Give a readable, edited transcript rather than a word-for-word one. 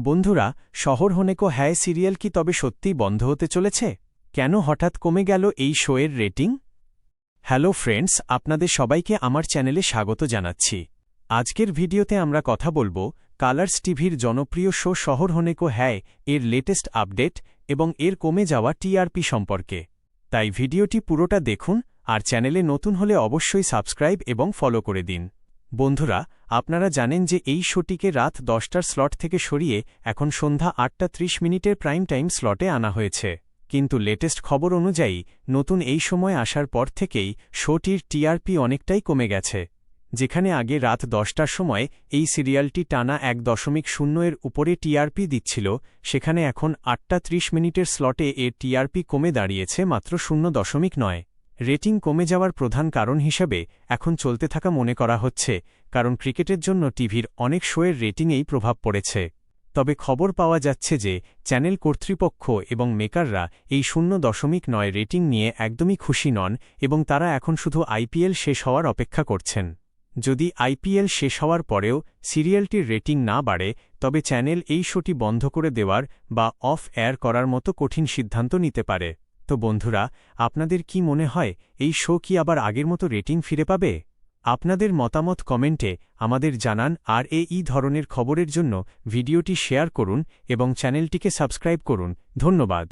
বন্ধুরা, শহর হনে কো হ্যায় সিরিয়াল কি তবে সত্যিই বন্ধ হতে চলেছে? কেন হঠাৎ কমে গেল এই শোয়ের রেটিং? হ্যালো ফ্রেন্ডস, আপনাদের সবাইকে আমার চ্যানেলে স্বাগত জানাচ্ছি। আজকের ভিডিওতে আমরা কথা বলবো কালার্স টিভির জনপ্রিয় শো শহর হনে কো হ্যায় এর লেটেস্ট আপডেট এবং এর কমে যাওয়া টিআরপি সম্পর্কে। তাই ভিডিওটি পুরোটা দেখুন, আর চ্যানেলে নতুন হলে অবশ্যই সাবস্ক্রাইব এবং ফলো করে দিন। বন্ধুরা, আপনারা জানেন যে এই শোটিকে রাত 10টার স্লট থেকে সরিয়ে এখন সন্ধ্যা 8:30 প্রাইম টাইম স্লটে আনা হয়েছে। কিন্তু লেটেস্ট খবর অনুযায়ী নতুন এই সময় আসার পর থেকেই শোটির টিআরপি অনেকটাই কমে গেছে। যেখানে আগে রাত 10টার সময় এই সিরিয়ালটি টানা 1.0 উপরে টিআরপি দিচ্ছিল, সেখানে এখন 8:30 স্লটে এর টিআরপি কমে দাঁড়িয়েছে মাত্র 0.9। রেটিং কমে যাওয়ার প্রধান কারণ হিসেবে এখন চলতে থাকা মনে করা হচ্ছে, কারণ ক্রিকেটের জন্য টিভির অনেক শোয়ের রেটিংয়েই প্রভাব পড়েছে। তবে খবর পাওয়া যাচ্ছে যে চ্যানেল কর্তৃপক্ষ এবং মেকাররা এই 0.9 রেটিং নিয়ে একদমই খুশি নন এবং তারা এখন শুধু আইপিএল শেষ হওয়ার অপেক্ষা করছেন। যদি আইপিএল শেষ হওয়ার পরেও সিরিয়ালটির রেটিং না বাড়ে, তবে চ্যানেল এই শোটি বন্ধ করে দেওয়ার বা অফ এয়ার করার মতো কঠিন সিদ্ধান্ত নিতে পারে। তো বন্ধুরা, আপনাদের কি মনে হয় এই শো কি আবার আগের মতো রেটিং ফিরে পাবে? আপনাদের মতামত কমেন্টে আমাদের জানান, আর এই ধরনের খবরের জন্য ভিডিওটি শেয়ার করুন এবং চ্যানেলটিকে সাবস্ক্রাইব করুন। ধন্যবাদ।